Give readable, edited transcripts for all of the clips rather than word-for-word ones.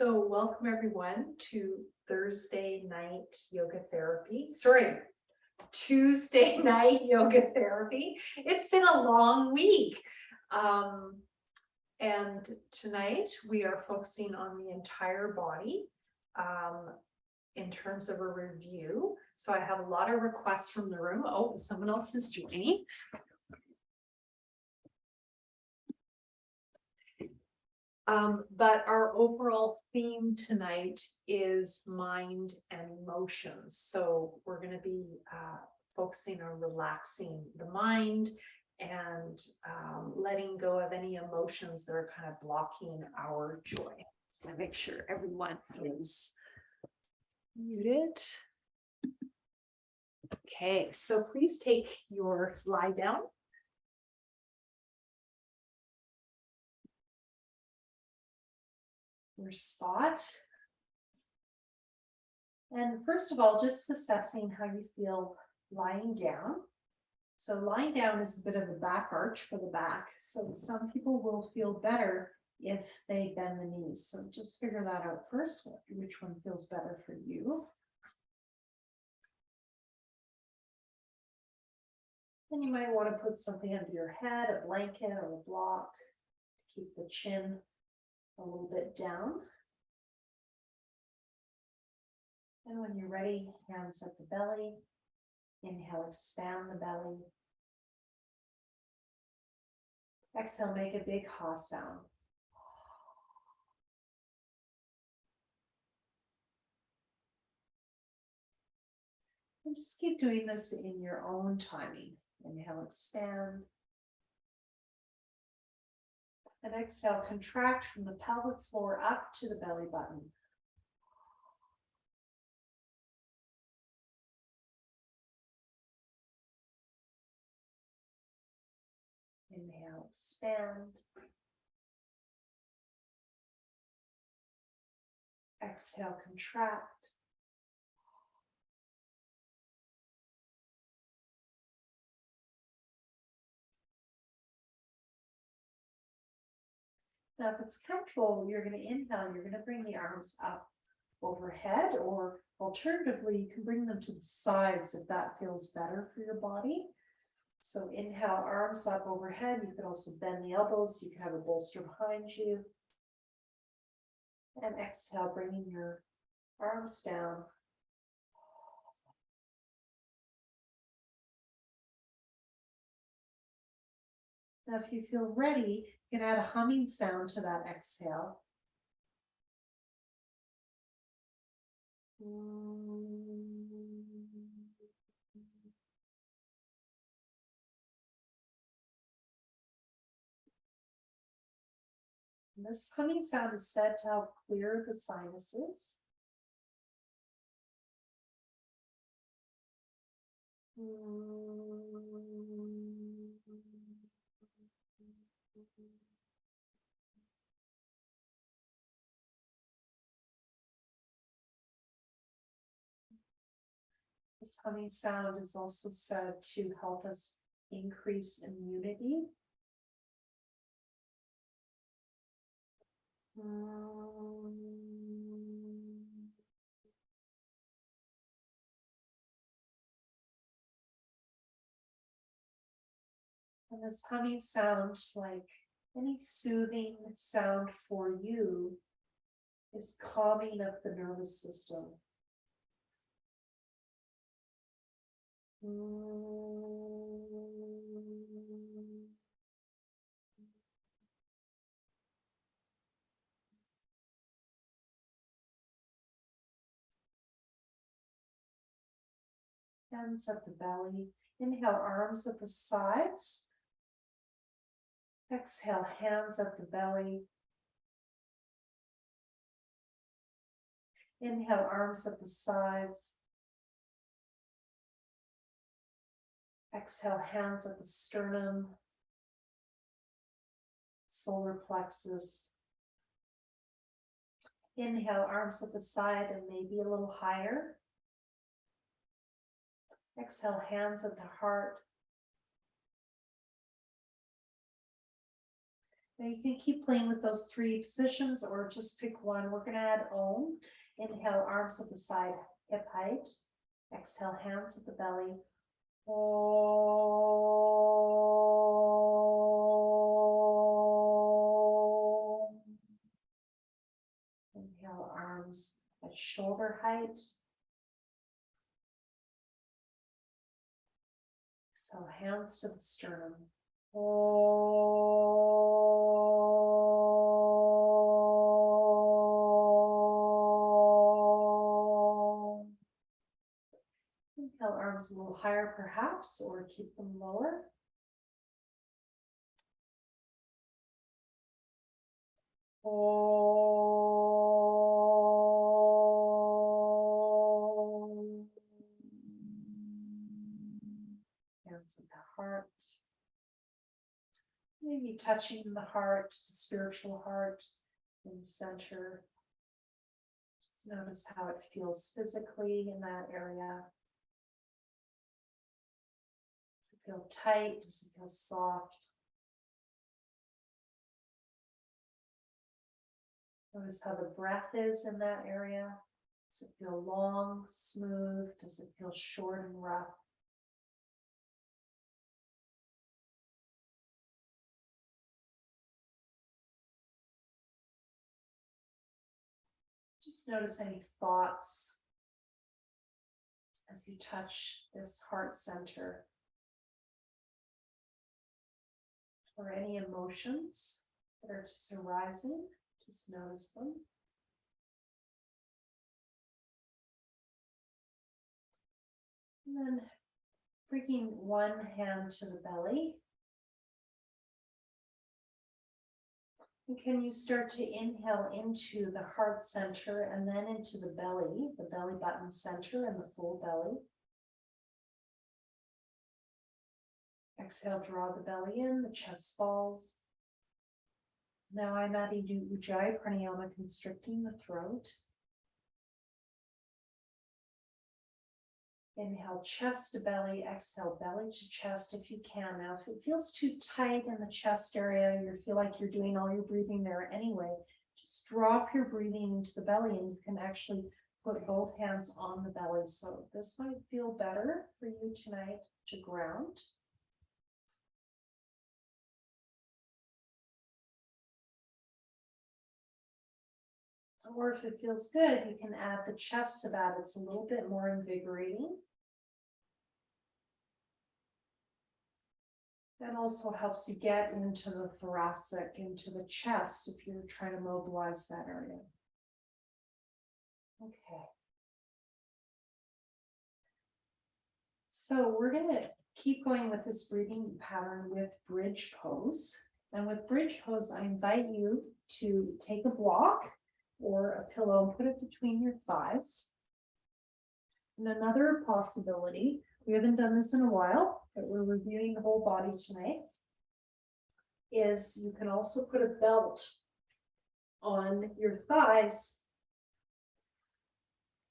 So welcome everyone to Tuesday night yoga therapy. It's been a long week. And tonight we are focusing on the entire body in terms of a review. So I have a lot of requests from the room. Oh, someone else is joining. But our overall theme tonight is mind and emotions. So we're going to be focusing on relaxing the mind and letting go of any emotions that are kind of blocking our joy. Just going to make sure everyone is muted. Okay, so please take your lie down. Your spot. And first of all, just assessing how you feel lying down. So lying down is a bit of a back arch for the back. So some people will feel better if they bend the knees. So just figure that out first, which one feels better for you. Then you might want to put something under your head, a blanket or a block to keep the chin a little bit down. And when you're ready, hands at the belly. Inhale, expand the belly. Exhale, make a big ha sound. And just keep doing this in your own timing. Inhale, expand. And exhale, contract from the pelvic floor up to the belly button. Inhale, expand. Exhale, contract. Now, if it's comfortable, you're going to inhale, you're going to bring the arms up overhead, or alternatively, you can bring them to the sides if that feels better for your body. So inhale, arms up overhead. You can also bend the elbows. You can have a bolster behind you. And exhale, bringing your arms down. Now, if you feel ready, you can add a humming sound to that exhale. And this humming sound is said to help clear the sinuses. This humming sound is also said to help us increase immunity. And this humming sound, like any soothing sound for you, is calming of the nervous system. Hands at the belly. Inhale, arms at the sides. Exhale, hands at the belly. Inhale, arms at the sides. Exhale, hands at the sternum, solar plexus. Inhale, arms at the side and maybe a little higher. Exhale, hands at the heart. Now you can keep playing with those three positions or just pick one. We're going to add Om. Inhale, arms at the side, hip height. Exhale, hands at the belly. Om. Inhale, arms at shoulder height. Exhale, hands to the sternum. Om. Inhale, arms a little higher perhaps, or keep them lower. Om. Hands at the heart. Maybe touching the heart, the spiritual heart in the center. Just notice how it feels physically in that area. Does it feel tight? Does it feel soft? Notice how the breath is in that area. Does it feel long, smooth? Does it feel short and rough? Just notice any thoughts as you touch this heart center, or any emotions that are just arising. Just notice them. And then bringing one hand to the belly. And can you start to inhale into the heart center and then into the belly button center and the full belly. Exhale, draw the belly in, the chest falls. Now I'm adding Ujjayi Pranayama, constricting the throat. Inhale, chest to belly, exhale, belly to chest if you can. Now, if it feels too tight in the chest area, you feel like you're doing all your breathing there anyway, just drop your breathing into the belly and you can actually put both hands on the belly. So this might feel better for you tonight to ground. Or if it feels good, you can add the chest to that. It's a little bit more invigorating. That also helps you get into the thoracic, into the chest, if you're trying to mobilize that area. Okay. So we're going to keep going with this breathing pattern with bridge pose. And with bridge pose, I invite you to take a block or a pillow and put it between your thighs. And another possibility, we haven't done this in a while, but we're reviewing the whole body tonight, is you can also put a belt on your thighs.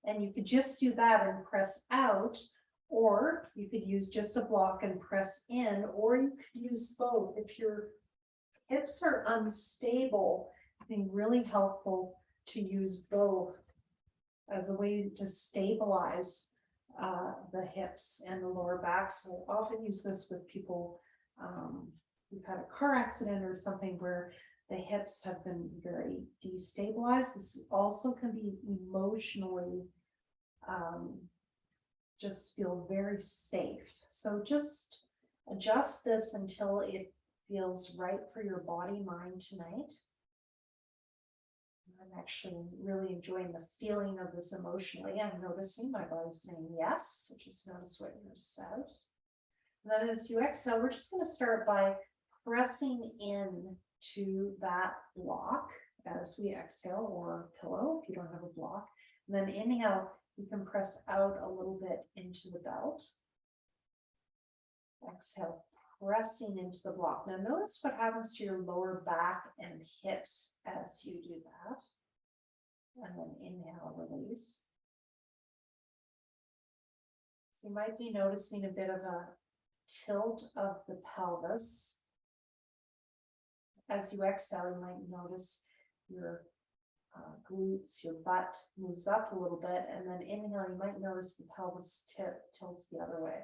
And you could just do that and press out, or you could use just a block and press in, or you could use both. If your hips are unstable, I think really helpful to use both as a way to stabilize the hips and the lower back. So I often use this with people who've had a car accident or something where the hips have been very destabilized. This also can be emotionally just feel very safe. So just adjust this until it feels right for your body, mind tonight. I'm actually really enjoying the feeling of this emotionally. I'm noticing my body saying yes. So just notice what yours says. And then as you exhale, we're just going to start by pressing in to that block as we exhale, or pillow if you don't have a block. And then inhale, you can press out a little bit into the belt. Exhale, pressing into the block. Now notice what happens to your lower back and hips as you do that. And then inhale, release. So you might be noticing a bit of a tilt of the pelvis As you exhale, you might notice your glutes, your butt moves up a little bit, and then inhale, you might notice the pelvis tilts the other way,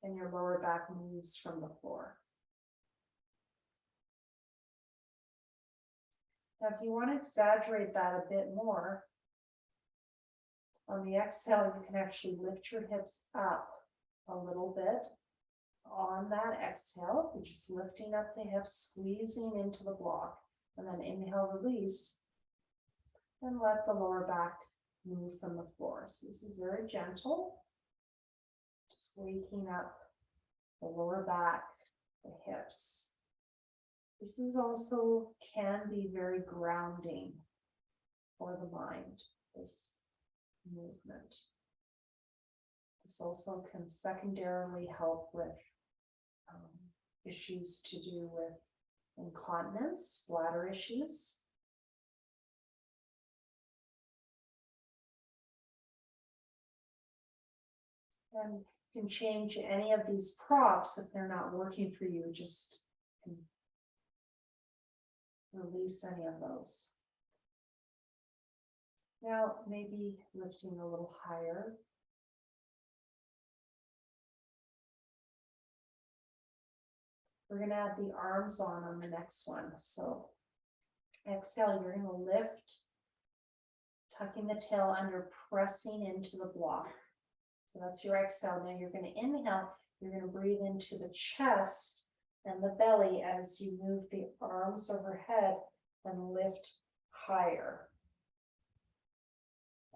and your lower back moves from the floor. Now, if you want to exaggerate that a bit more, on the exhale, you can actually lift your hips up a little bit. On that exhale, you're just lifting up the hips, squeezing into the block, and then inhale, release, and let the lower back move from the floor. So this is very gentle, just waking up the lower back, the hips. This is also can be very grounding for the mind, this movement. This also can secondarily help with issues to do with incontinence, bladder issues. And you can change any of these props if they're not working for you, just release any of those. Now, maybe lifting a little higher. We're going to add the arms on the next one. So exhale, you're going to lift, tucking the tail under, pressing into the block. So that's your exhale. Now you're going to inhale, you're going to breathe into the chest and the belly as you move the arms overhead and lift higher.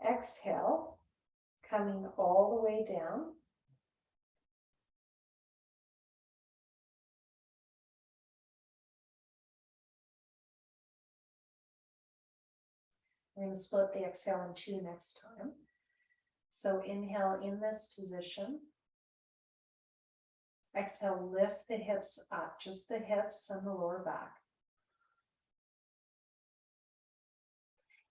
Exhale, coming all the way down. We're going to split the exhale in two next time. So inhale in this position. Exhale, lift the hips up, just the hips and the lower back.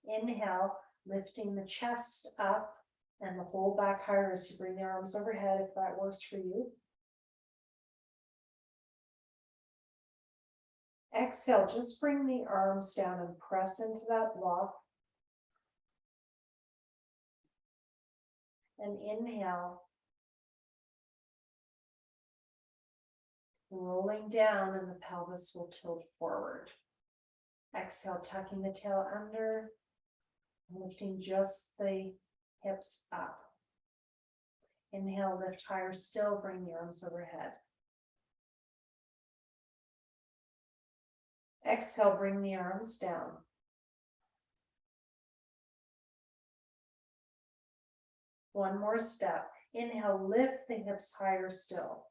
Inhale, lifting the chest up and the whole back higher as you bring the arms overhead, if that works for you. Exhale, just bring the arms down and press into that block. And inhale, rolling down, and the pelvis will tilt forward. Exhale, tucking the tail under, lifting just the hips up. Inhale, lift higher still, bring the arms overhead. Exhale, bring the arms down. One more step. Inhale, lift the hips higher still.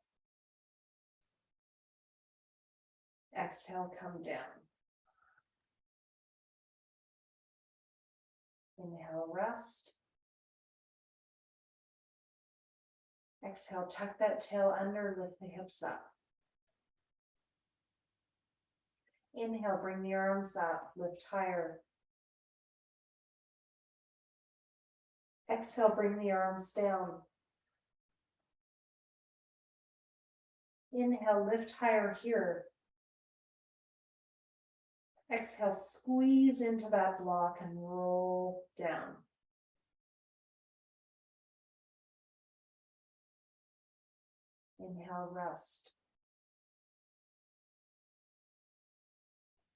Exhale, come down. Inhale, rest. Exhale, tuck that tail under, lift the hips up. Inhale, bring the arms up, lift higher. Exhale, bring the arms down. Inhale, lift higher here. Exhale, squeeze into that block and roll down. Inhale, rest.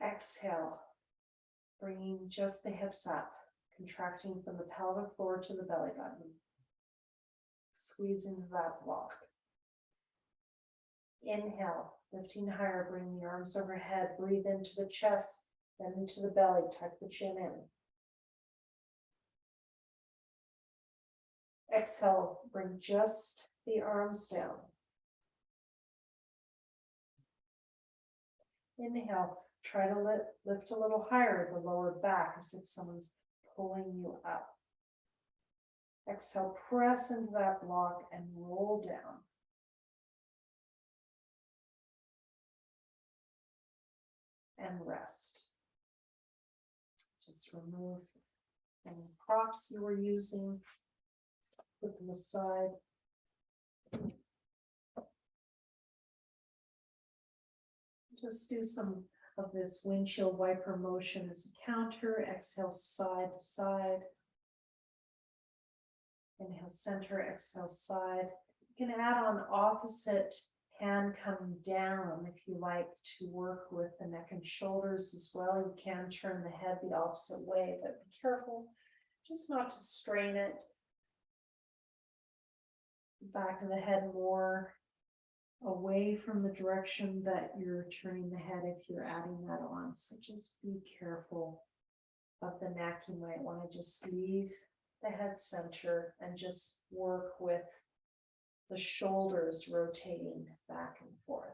Exhale, bringing just the hips up, contracting from the pelvic floor to the belly button. Squeeze into that block. Inhale, lifting higher, bring the arms overhead, breathe into the chest, then into the belly, tuck the chin in. Exhale, bring just the arms down. Inhale, try to lift a little higher the lower back as if someone's pulling you up. Exhale, press into that block and roll down. And rest. Just remove any props you were using, put them aside. Just do some of this windshield wiper motion as a counter. Exhale, side to side. Inhale, center, exhale, side. You can add on opposite hand coming down if you like to work with the neck and shoulders as well. You can turn the head the opposite way, but be careful just not to strain it. Back of the head more away from the direction that you're turning the head if you're adding that on. So just be careful of the neck. You might want to just leave the head center and just work with the shoulders rotating back and forth.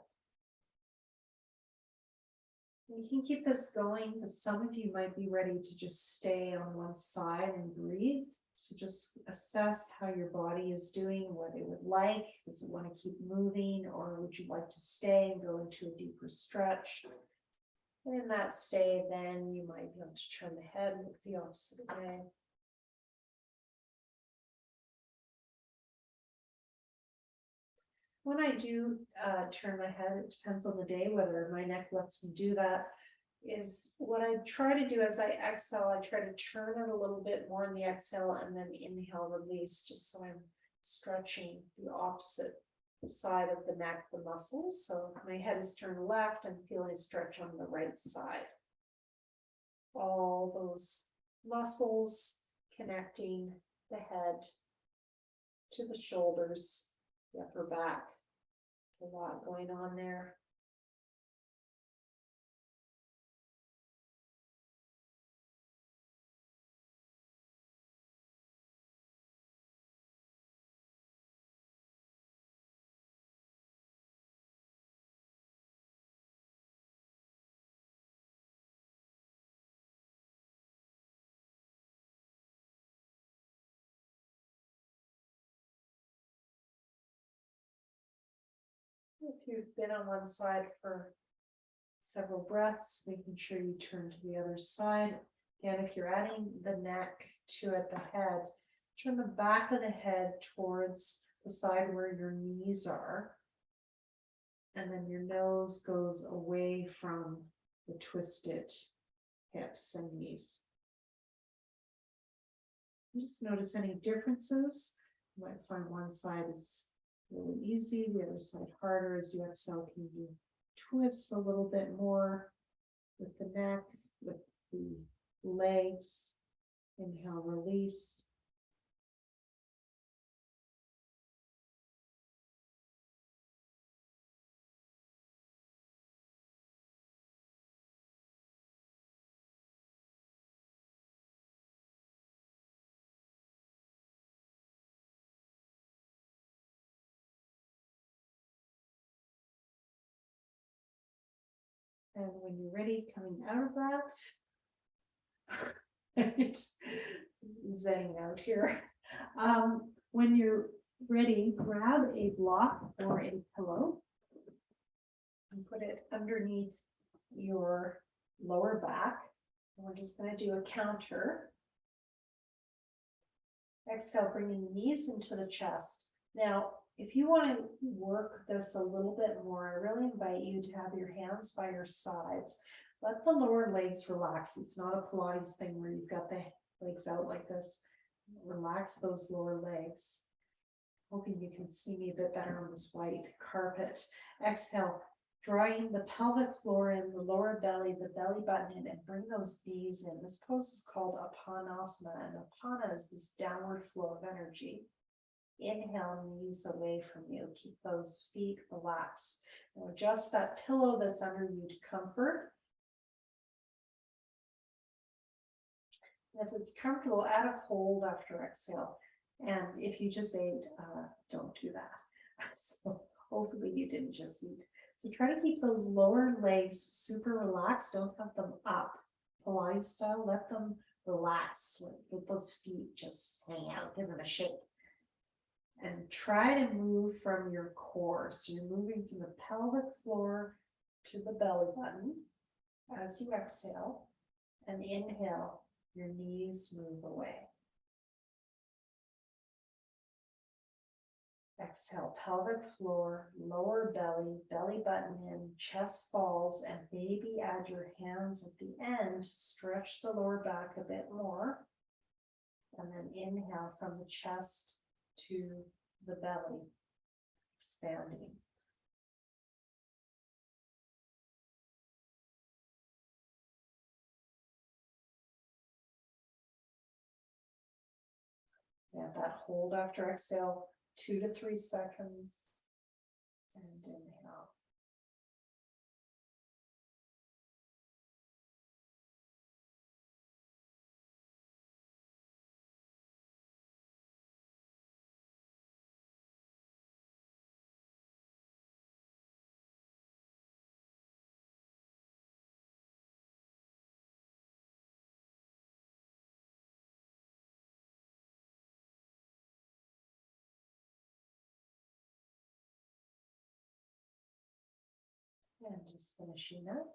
You can keep this going, but some of you might be ready to just stay on one side and breathe. So just assess how your body is doing, what it would like. Does it want to keep moving, or would you like to stay and go into a deeper stretch? And in that stay, then you might be able to turn the head and look the opposite way. When I do turn my head, it depends on the day whether my neck lets me do that, is what I try to do as I exhale, I try to turn it a little bit more in the exhale and then inhale, release, just so I'm stretching the opposite side of the neck, the muscles. So if my head is turned left, I'm feeling a stretch on the right side. All those muscles connecting the head to the shoulders, the upper back. There's a lot going on there. If you've been on one side for several breaths, making sure you turn to the other side. Again, if you're adding the neck to it, the head, turn the back of the head towards the side where your knees are. And then your nose goes away from the twisted hips and knees. Just notice any differences. You might find one side is really easy, the other side harder. As you exhale, can you twist a little bit more with the neck, with the legs? Inhale, release. And when you're ready, coming out of that, zenning out here. When you're ready, grab a block or a pillow and put it underneath your lower back. And we're just going to do a counter. Exhale, bringing the knees into the chest. Now, if you want to work this a little bit more, I really invite you to have your hands by your sides. Let the lower legs relax. It's not a Pilates thing where you've got the legs out like this. Relax those lower legs. Hoping you can see me a bit better on this white carpet. Exhale, drawing the pelvic floor in, the lower belly, the belly button in, and bring those knees in. This pose is called asana, and apana is this downward flow of energy. Inhale, knees away from you. Keep those feet relaxed. Now adjust that pillow that's under you to comfort. And if it's comfortable, add a hold after exhale. And if you just ate, don't do that. So hopefully you didn't just eat. So try to keep those lower legs super relaxed. Don't have them up. Pilates style, let them relax. Let those feet just hang out, give them a shake. And try to move from your core. So you're moving from the pelvic floor to the belly button as you exhale. And inhale, your knees move away. Exhale, pelvic floor, lower belly, belly button in, chest falls, and maybe add your hands at the end. Stretch the lower back a bit more. And then inhale from the chest to the belly, expanding. And that hold after exhale, 2 to 3 seconds. And inhale. And just finishing up.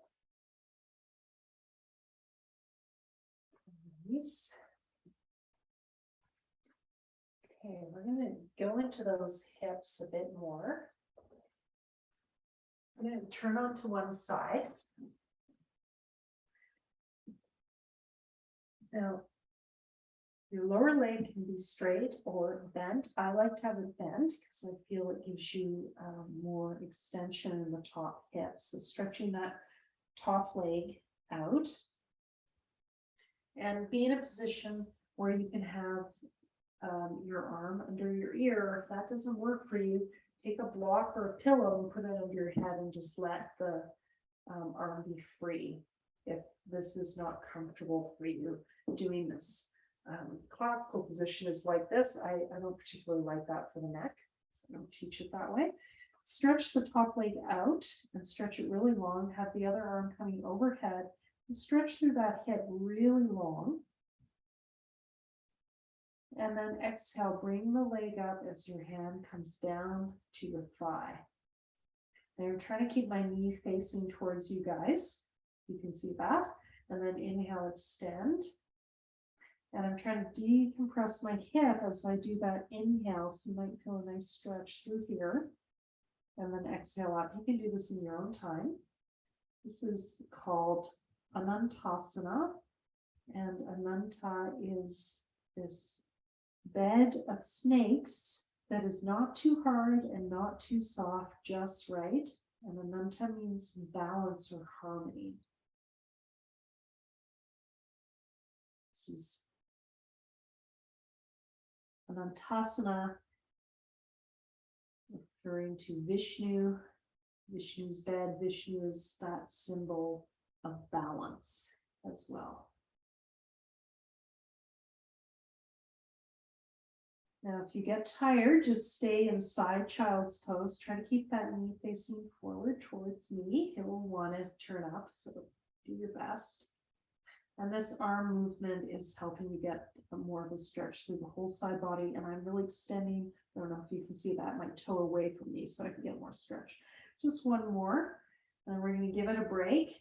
Release. Okay, we're going to go into those hips a bit more. I'm going to turn onto one side. Now, your lower leg can be straight or bent. I like to have it bent because I feel it gives you more extension in the top hip. So stretching that top leg out. And be in a position where you can have your arm under your ear. If that doesn't work for you, take a block or a pillow and put it under your head and just let the arm be free if this is not comfortable for you doing this. Classical position is like this. I don't particularly like that for the neck, so I don't teach it that way. Stretch the top leg out and stretch it really long. Have the other arm coming overhead and stretch through that hip really long. And then exhale, bring the leg up as your hand comes down to your thigh. And I'm trying to keep my knee facing towards you guys. You can see that. And then inhale, extend. And I'm trying to decompress my hip as I do that inhale. So you might feel a nice stretch through here. And then exhale out. You can do this in your own time. This is called Anantasana. And Ananta is this bed of snakes that is not too hard and not too soft, just right. And Ananta means balance or harmony. This is Anantasana, referring to Vishnu, Vishnu's bed. Vishnu is that symbol of balance as well. Now, if you get tired, just stay in side child's pose. Try to keep that knee facing forward towards me. It will want to turn up, so do your best. And this arm movement is helping you get more of a stretch through the whole side body. And I'm really extending, I don't know if you can see that, my toe away from me so I can get more stretch. Just one more, and we're going to give it a break.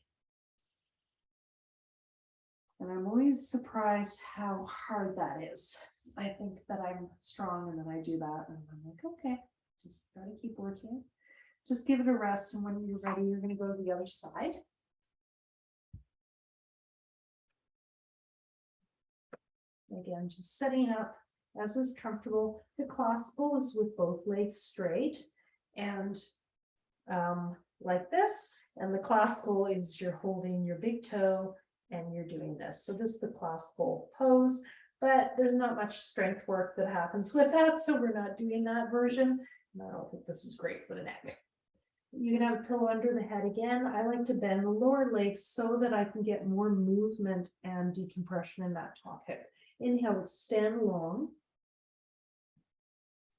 And I'm always surprised how hard that is. I think that I'm strong and then I do that. And I'm like, okay, just gotta keep working. Just give it a rest. And when you're ready, you're going to go to the other side. Again, just setting up as is comfortable. The classical is with both legs straight and like this. And the classical is you're holding your big toe and you're doing this. So this is the classical pose, but there's not much strength work that happens with that. So we're not doing that version. And I don't think this is great for the neck. You can have a pillow under the head again. I like to bend the lower legs so that I can get more movement and decompression in that top hip. Inhale, extend long.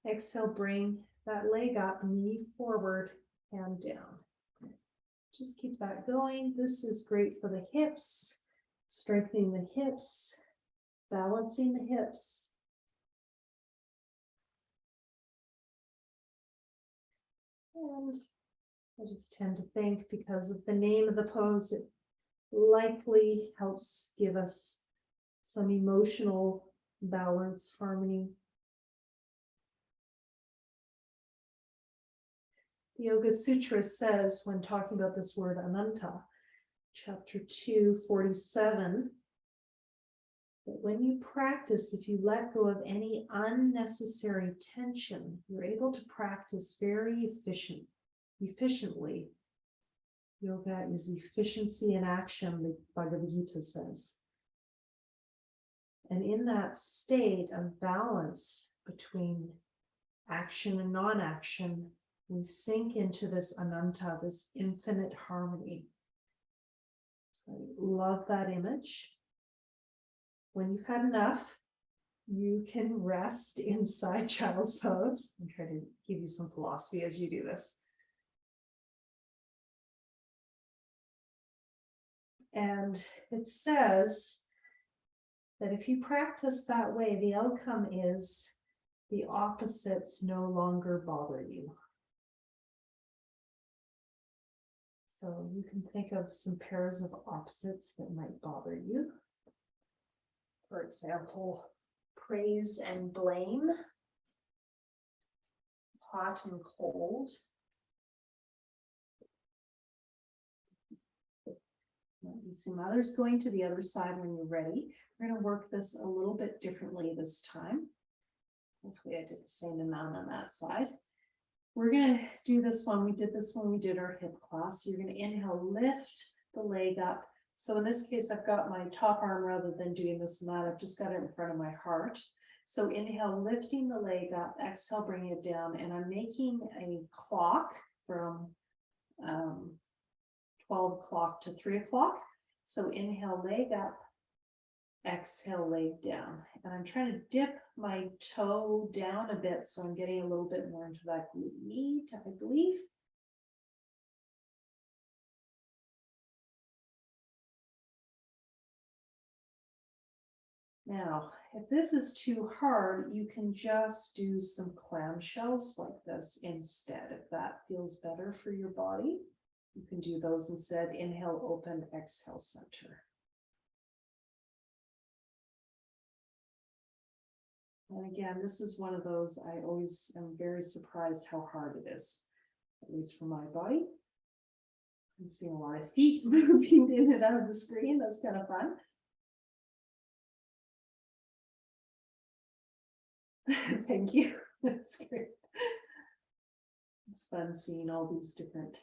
Exhale, bring that leg up, knee forward, hand down. Just keep that going. This is great for the hips, strengthening the hips, balancing the hips. And I just tend to think because of the name of the pose, it likely helps give us some emotional balance, harmony. The Yoga Sutra says, when talking about this word ananta, chapter 247, that when you practice, if you let go of any unnecessary tension, you're able to practice very efficiently. Yoga is efficiency in action, the Bhagavad Gita says. And in that state of balance between action and non-action, we sink into this ananta, this infinite harmony. So I love that image. When you've had enough, you can rest inside child's pose. I'm trying to give you some philosophy as you do this. And it says that if you practice that way, the outcome is the opposites no longer bother you. So you can think of some pairs of opposites that might bother you. For example, praise and blame, hot and cold. Some others going to the other side when you're ready. We're going to work this a little bit differently this time. Hopefully I did the same amount on that side. We're going to do this one. We did this when we did our hip class. You're going to inhale, lift the leg up. So in this case, I've got my top arm rather than doing this and that. I've just got it in front of my heart. So inhale, lifting the leg up, exhale, bringing it down. And I'm making a clock from 12 o'clock to 3 o'clock. So inhale, leg up, exhale, leg down. And I'm trying to dip my toe down a bit, so I'm getting a little bit more into that glute med, I believe. Now, if this is too hard, you can just do some clamshells like this instead. If that feels better for your body, you can do those instead. Inhale, open, exhale, center. And again, this is one of those I always am very surprised how hard it is, at least for my body. I'm seeing a lot of feet moving in and out of the screen. That's kind of fun. Thank you. That's great. It's fun seeing all these different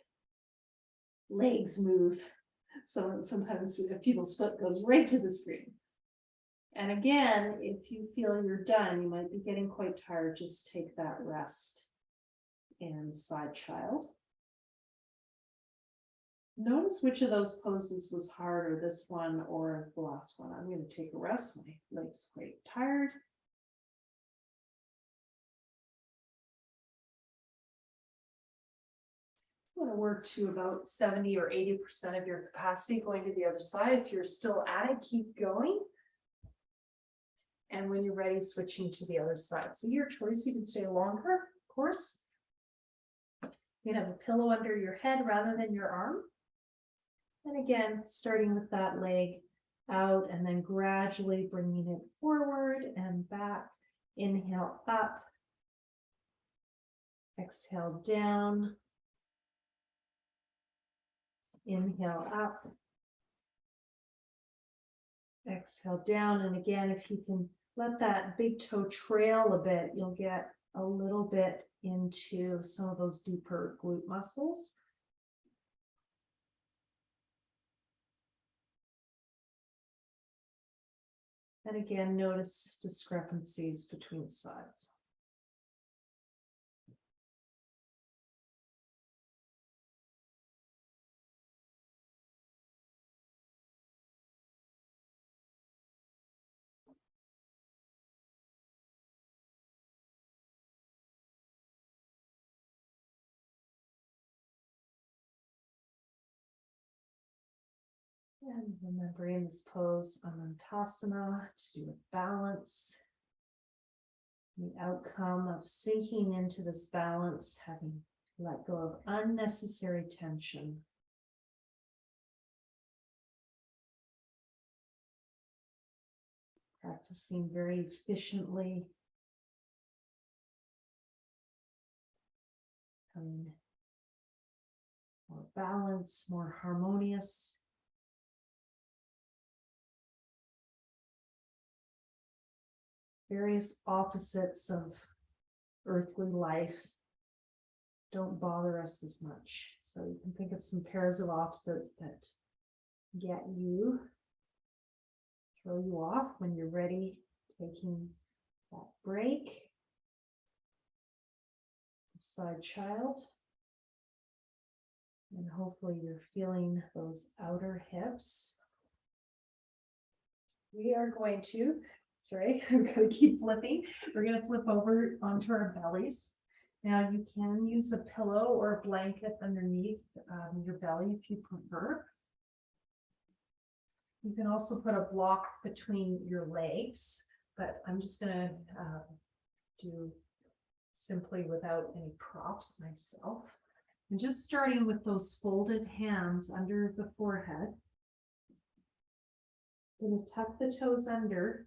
legs move. So sometimes people's foot goes right to the screen. And again, if you feel you're done, you might be getting quite tired, just take that rest in side child. Notice which of those poses was harder, this one or the last one. I'm going to take a rest. My leg's quite tired. Want to work to about 70 or 80% of your capacity going to the other side. If you're still at it, keep going. And when you're ready, switching to the other side. So your choice, you can stay longer, of course. You can have a pillow under your head rather than your arm. And again, starting with that leg out and then gradually bringing it forward and back. Inhale up. Exhale down. Inhale up. Exhale down. And again, if you can let that big toe trail a bit, you'll get a little bit into some of those deeper glute muscles. And again, notice discrepancies between sides. And remembering this pose, asanas, to do with balance. The outcome of sinking into this balance, having let go of unnecessary tension. Practicing very efficiently. Coming more balanced, more harmonious. Various opposites of earthly life don't bother us as much. So you can think of some pairs of opposites that get you, throw you off when you're ready, taking that break. Side child. And hopefully you're feeling those outer hips. We are going to, sorry, I'm going to keep flipping. We're going to flip over onto our bellies. Now you can use a pillow or a blanket underneath your belly if you prefer. You can also put a block between your legs, but I'm just going to do simply without any props myself. And just starting with those folded hands under the forehead. I'm going to tuck the toes under.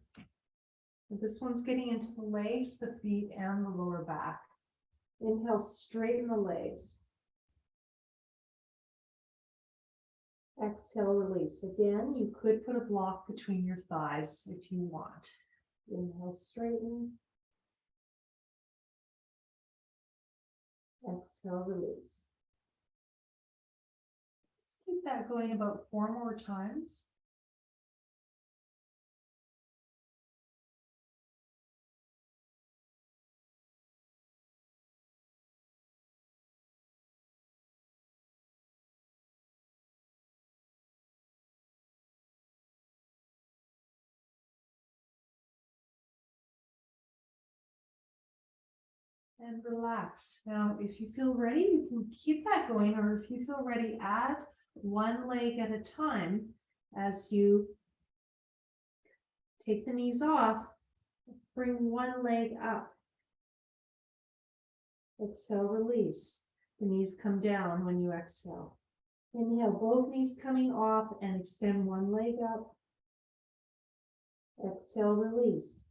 And this one's getting into the legs, the feet, and the lower back. Inhale, straighten the legs. Exhale, release. Again, you could put a block between your thighs if you want. Inhale, straighten. Exhale, release. Just keep that going about 4 more times. And relax. Now, if you feel ready, you can keep that going, or if you feel ready, add one leg at a time as you take the knees off, bring one leg up. Exhale, release. The knees come down when you exhale. Inhale, both knees coming off and extend one leg up. Exhale, release.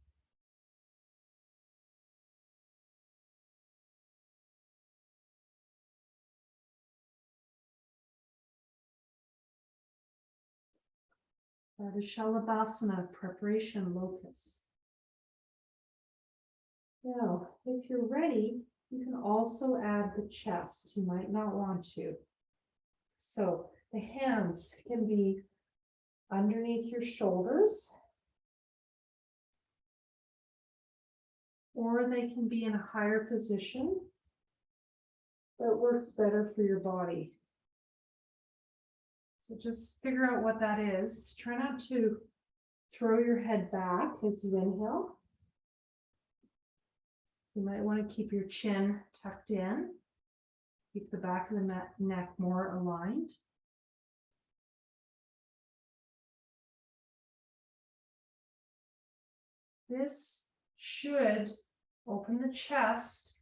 The Shalabhasana preparation locus. Now, if you're ready, you can also add the chest. You might not want to. So the hands can be underneath your shoulders, or they can be in a higher position that works better for your body. So just figure out what that is. Try not to throw your head back as you inhale. You might want to keep your chin tucked in. Keep the back of the neck more aligned. This should open the chest,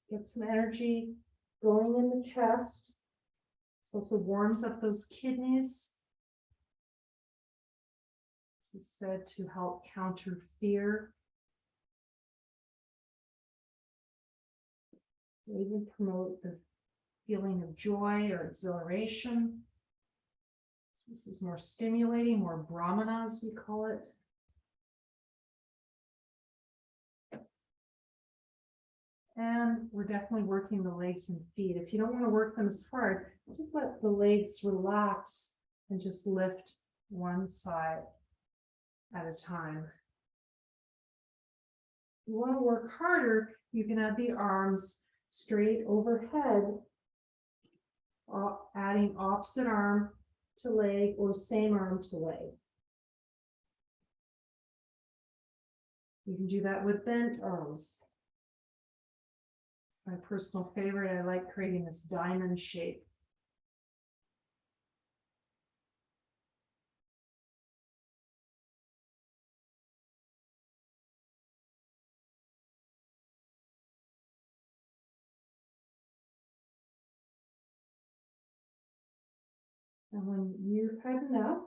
get some energy going in the chest. This also warms up those kidneys. It's said to help counter fear. Even promote the feeling of joy or exhilaration. This is more stimulating, more brahmana, as we call it. And we're definitely working the legs and feet. If you don't want to work them as hard, just let the legs relax and just lift one side at a time. If you want to work harder, you can add the arms straight overhead, adding opposite arm to leg or same arm to leg. You can do that with bent arms. It's my personal favorite. I like creating this diamond shape. And when you've had enough,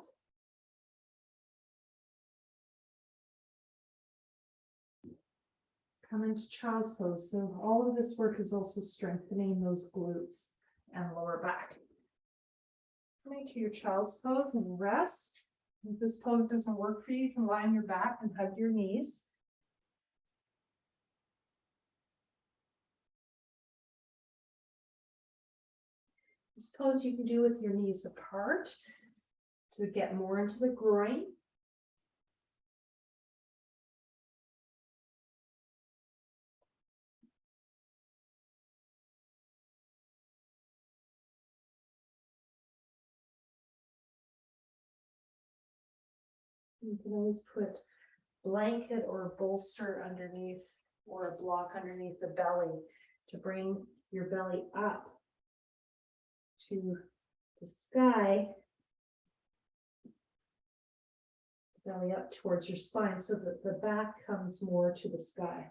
come into child's pose. So all of this work is also strengthening those glutes. and lower back. Come into your child's pose and rest. If this pose doesn't work for you, you can lie on your back and hug your knees. This pose you can do with your knees apart to get more into the groin. You can always put blanket or a bolster underneath or a block underneath the belly to bring your belly up to the sky, belly up towards your spine so that the back comes more to the sky.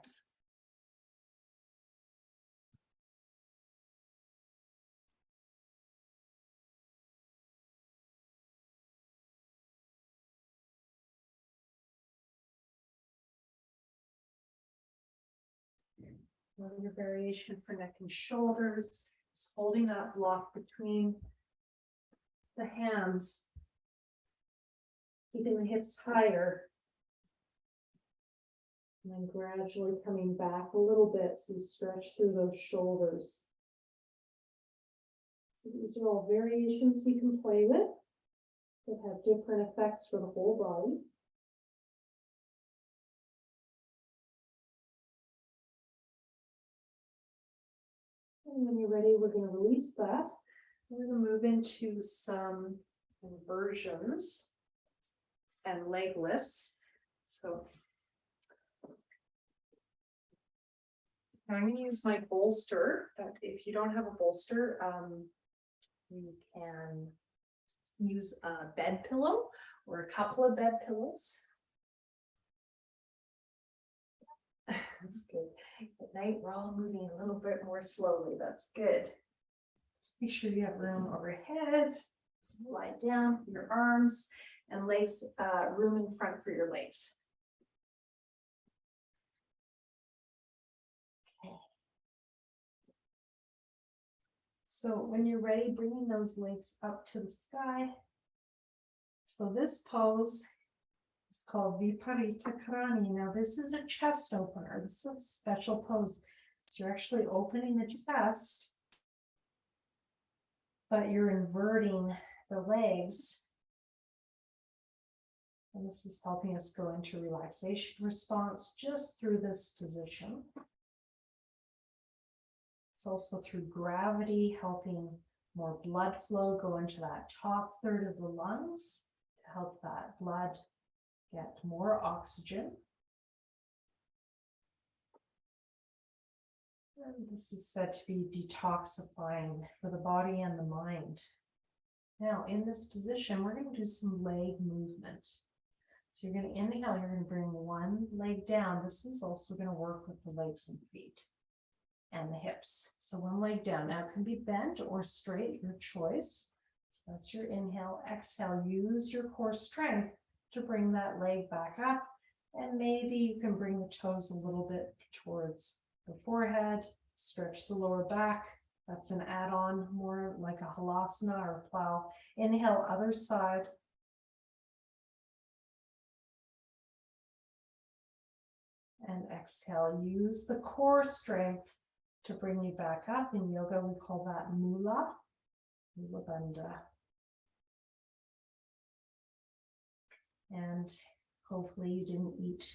Another variation for neck and shoulders is holding that block between the hands, keeping the hips higher, and then gradually coming back a little bit so you stretch through those shoulders. So these are all variations you can play with that have different effects for the whole body. And when you're ready, we're going to release that. We're going to move into some inversions and leg lifts. So I'm going to use my bolster, but if you don't have a bolster, you can use a bed pillow or a couple of bed pillows. That's good. At night, we're all moving a little bit more slowly. That's good. Just make sure you have room overhead. Lie down for your arms and legs, room in front for your legs. Okay. So when you're ready, bringing those legs up to the sky. So this pose is called Viparita Karani. Now this is a chest opener. This is a special pose. So you're actually opening the chest, but you're inverting the legs. And this is helping us go into relaxation response just through this position. It's also through gravity, helping more blood flow go into that top third of the lungs to help that blood get more oxygen. And this is said to be detoxifying for the body and the mind. Now, in this position, we're going to do some leg movement. So you're going to inhale, you're going to bring one leg down. This is also going to work with the legs and feet and the hips. So one leg down. Now it can be bent or straight, your choice. So that's your inhale. Exhale, use your core strength to bring that leg back up. And maybe you can bring the toes a little bit towards the forehead, stretch the lower back. That's an add-on, more like a halasana or plow. Inhale, other side. And exhale, use the core strength to bring you back up. In yoga, we call that mula bandha. And hopefully you didn't eat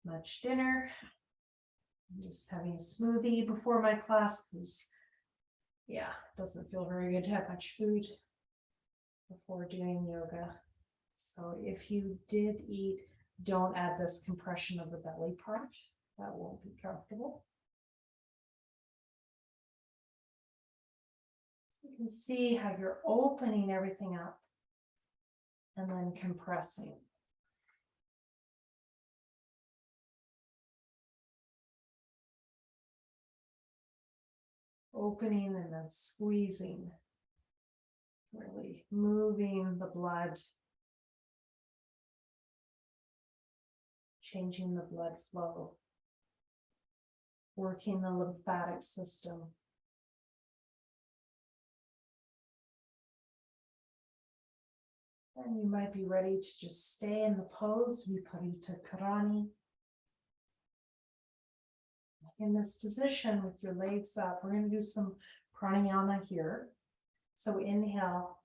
much dinner. I'm just having a smoothie before my class because, yeah, it doesn't feel very good to have much food before doing yoga. So if you did eat, don't add this compression of the belly part. That won't be comfortable. So you can see how you're opening everything up and then compressing. Opening and then squeezing. Really moving the blood. Changing the blood flow, working the lymphatic system. And you might be ready to just stay in the pose, Viparita Karani. In this position with your legs up, we're going to do some pranayama here. So inhale,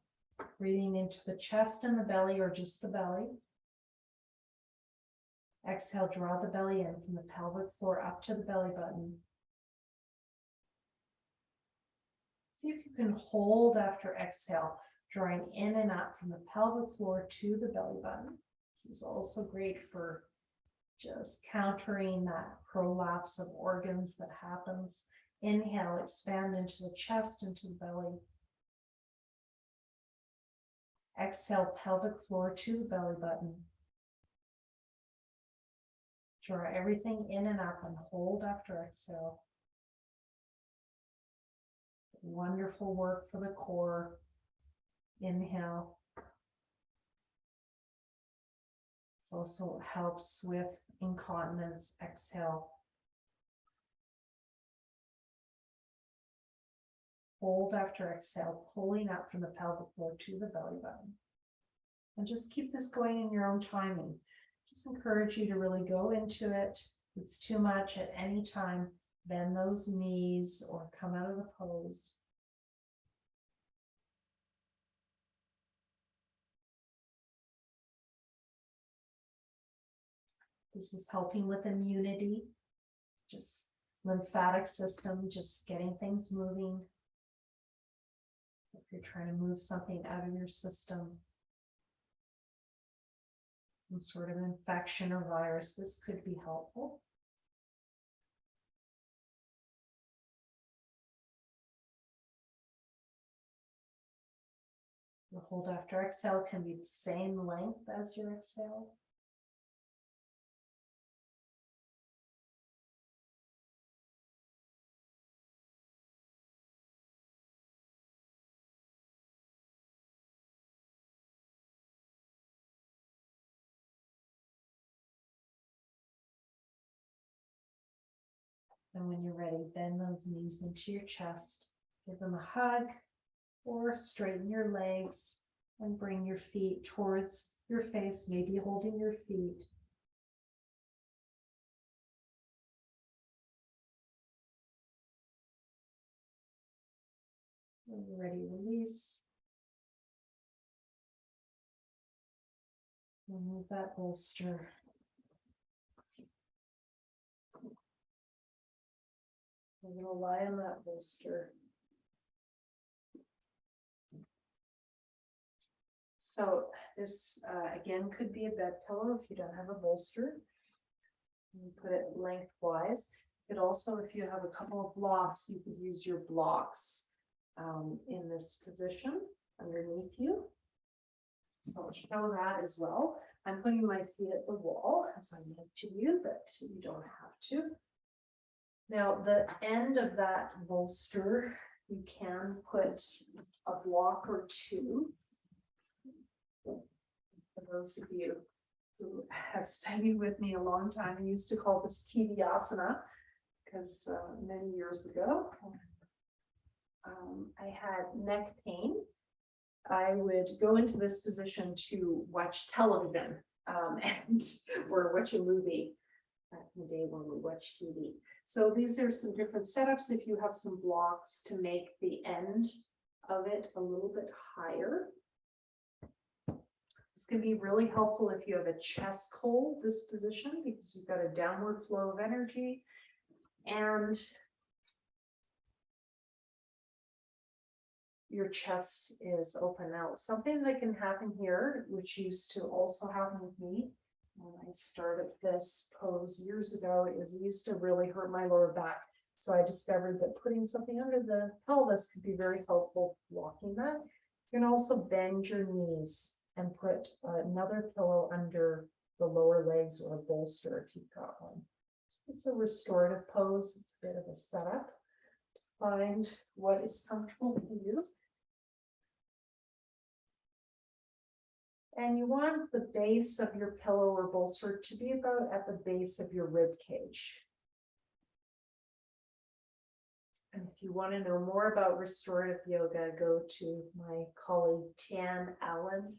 breathing into the chest and the belly, or just the belly. Exhale, draw the belly in from the pelvic floor up to the belly button. See if you can hold after exhale, drawing in and up from the pelvic floor to the belly button. This is also great for just countering that prolapse of organs that happens. Inhale, expand into the chest, into the belly. Exhale, pelvic floor to the belly button. Draw everything in and up and hold after exhale. Wonderful work for the core. Inhale. This also helps with incontinence. Exhale. Hold after exhale, pulling up from the pelvic floor to the belly button. And just keep this going in your own timing. Just encourage you to really go into it. If it's too much at any time, bend those knees or come out of the pose. This is helping with immunity, just lymphatic system, just getting things moving. If you're trying to move something out of your system, some sort of infection or virus, this could be helpful. The hold after exhale can be the same length as your exhale. And when you're ready, bend those knees into your chest, give them a hug, or straighten your legs and bring your feet towards your face, maybe holding your feet. When you're ready, release. Remove that bolster. We're going to lie on that bolster. So this, again, could be a bed pillow if you don't have a bolster. You put it lengthwise. But also, if you have a couple of blocks, you could use your blocks in this position underneath you. So I'll show that as well. I'm putting my feet at the wall as I move to you, but you don't have to. Now, the end of that bolster, you can put a block or two. For those of you who have studied with me a long time, I used to call this TV asana because many years ago, I had neck pain. I would go into this position to watch television or watch a movie back in the day when we watched TV. So these are some different setups. If you have some blocks to make the end of it a little bit higher. This can be really helpful if you have a chest cold, this position, because you've got a downward flow of energy. And your chest is open out. Something that can happen here, which used to also happen with me when I started this pose years ago, is it used to really hurt my lower back. So I discovered that putting something under the pelvis could be very helpful blocking that. You can also bend your knees and put another pillow under the lower legs or a bolster if you've got one. It's a restorative pose. It's a bit of a setup to find what is comfortable for you. And you want the base of your pillow or bolster to be about at the base of your rib cage. And if you want to know more about restorative yoga, go to my colleague Tian Allen.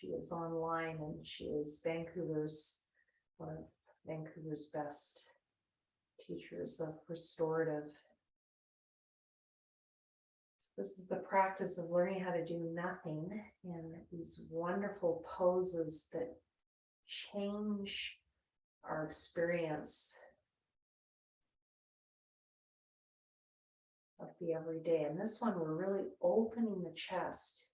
She is online and she is one of Vancouver's best teachers of restorative. This is the practice of learning how to do nothing in these wonderful poses that change our experience of the everyday. And this one, we're really opening the chest,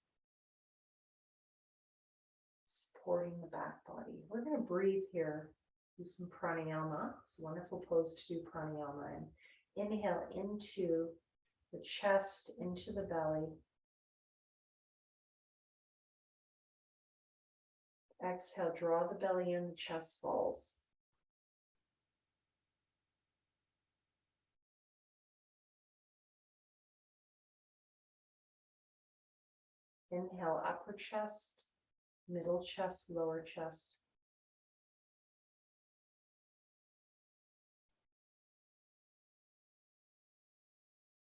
supporting the back body. We're going to breathe here, do some pranayama. It's a wonderful pose to do pranayama. And inhale into the chest, into the belly. Exhale, draw the belly in, the chest falls. Inhale, upper chest, middle chest, lower chest.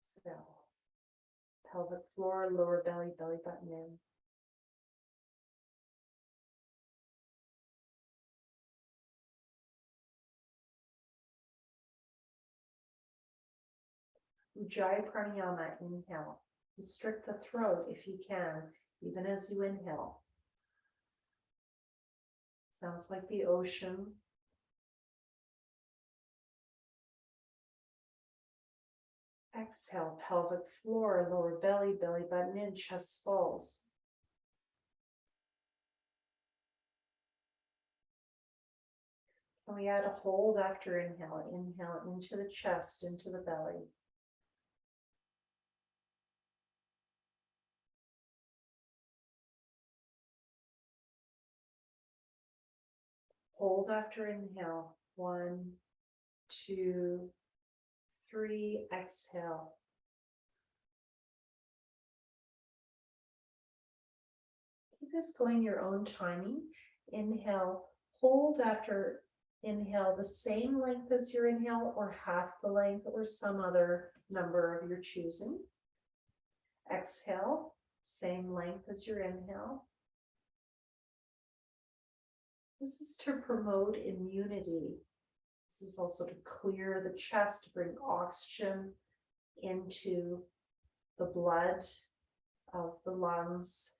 Exhale. Pelvic floor, lower belly, belly button in. Ujjayi pranayama, inhale. Restrict the throat if you can, even as you inhale. Sounds like the ocean. Exhale, pelvic floor, lower belly, belly button in, chest falls. Can we add a hold after inhale? Inhale into the chest, into the belly. Hold after inhale. 1, 2, 3. Exhale. Keep this going your own timing. Inhale, hold after inhale the same length as your inhale or half the length or some other number of your choosing. Exhale, same length as your inhale. This is to promote immunity. This is also to clear the chest, to bring oxygen into the blood of the lungs.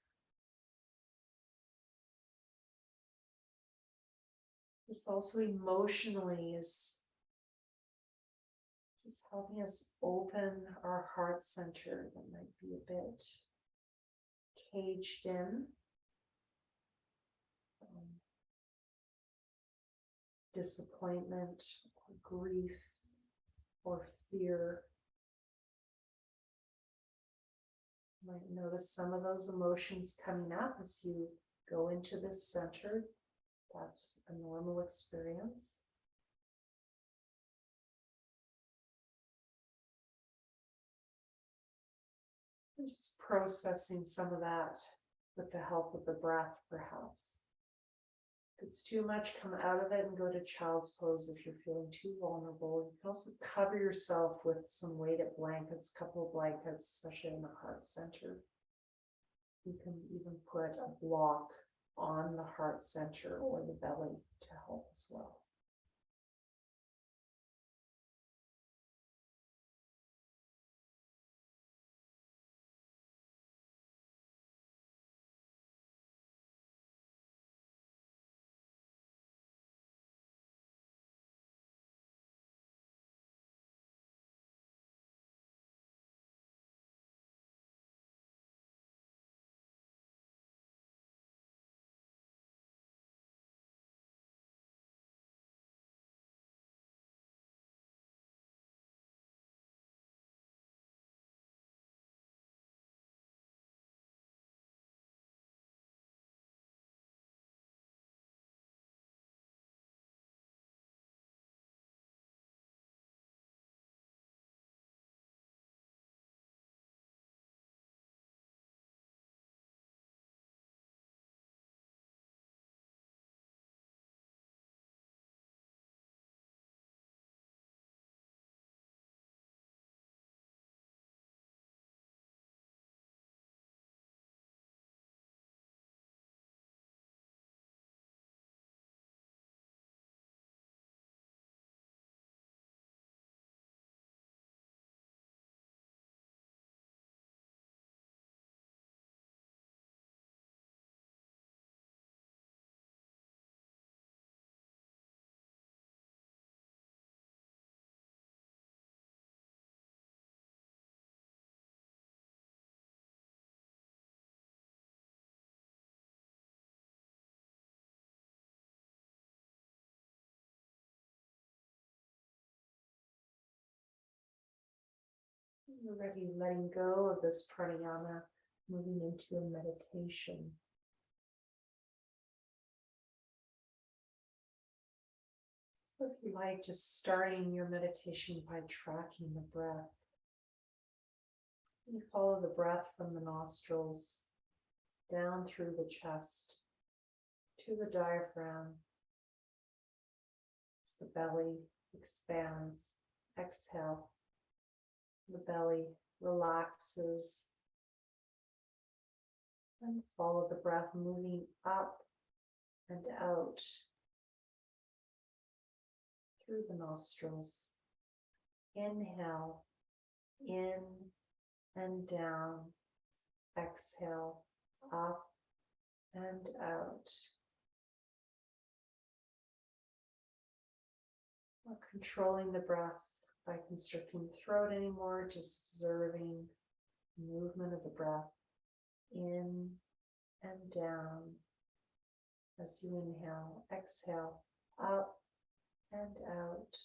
This also emotionally is just helping us open our heart center that might be a bit caged in. Disappointment, or grief, or fear. You might notice some of those emotions coming up as you go into this center. That's a normal experience. And just processing some of that with the help of the breath, perhaps. If it's too much, come out of it and go to child's pose if you're feeling too vulnerable. You can also cover yourself with some weighted blankets, a couple of blankets, especially in the heart center. You can even put a block on the heart center or the belly to help as well. You're ready, letting go of this pranayama, moving into a meditation. So if you like, just starting your meditation by tracking the breath. You follow the breath from the nostrils down through the chest to the diaphragm. As the belly expands, exhale. The belly relaxes. And follow the breath moving up and out through the nostrils. Inhale, in and down. Exhale, up and out. Not controlling the breath by constricting the throat anymore, just observing the movement of the breath in and down as you inhale, exhale, up and out.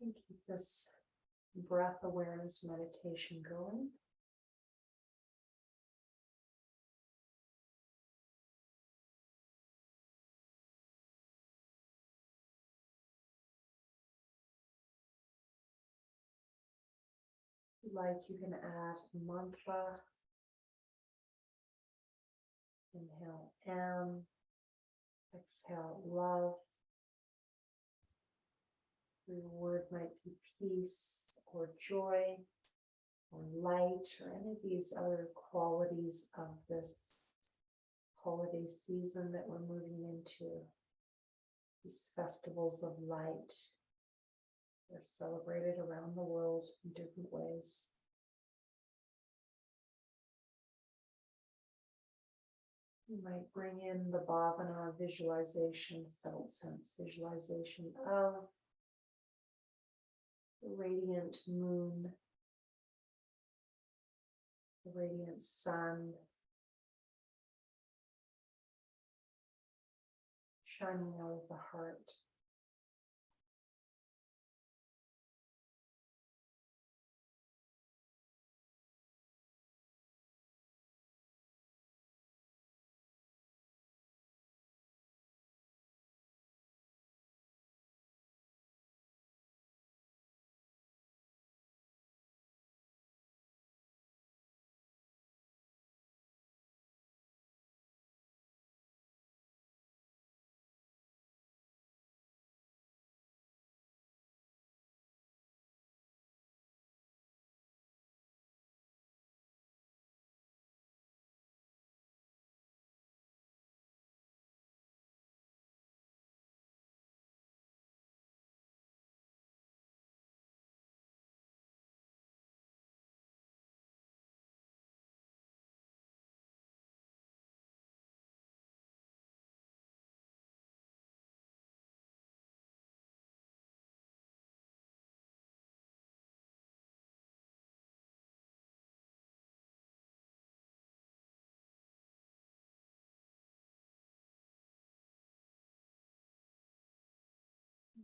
And keep this breath awareness meditation going. If you like, you can add a mantra. Inhale M, exhale love. Your word might be peace or joy or light or any of these other qualities of this holiday season that we're moving into. These festivals of light are celebrated around the world in different ways. You might bring in the bhavana visualization, felt sense visualization of the radiant moon, the radiant sun, shining out of the heart.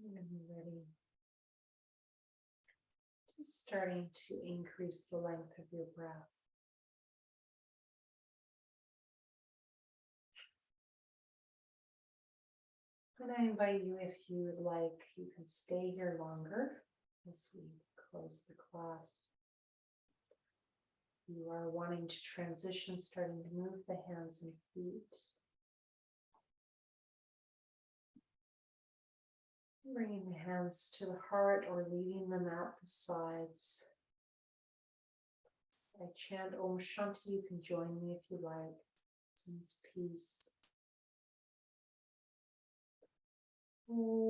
And you're ready. Just starting to increase the length of your breath. And I invite you, if you would like, you can stay here longer as we close the class. You are wanting to transition, starting to move the hands and feet. Bringing the hands to the heart or leaving them at the sides. I chant Om Shanti. You can join me if you like. Since peace. Om.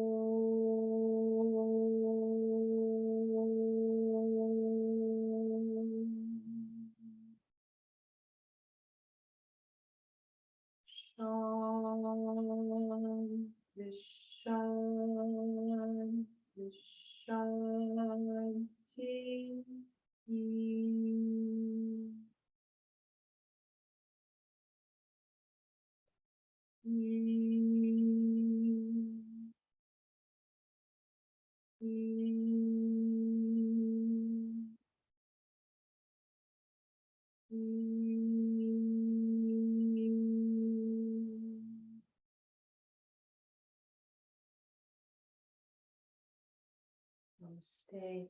Namaste.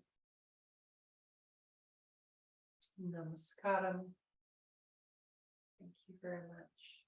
Namaskaram. Thank you very much.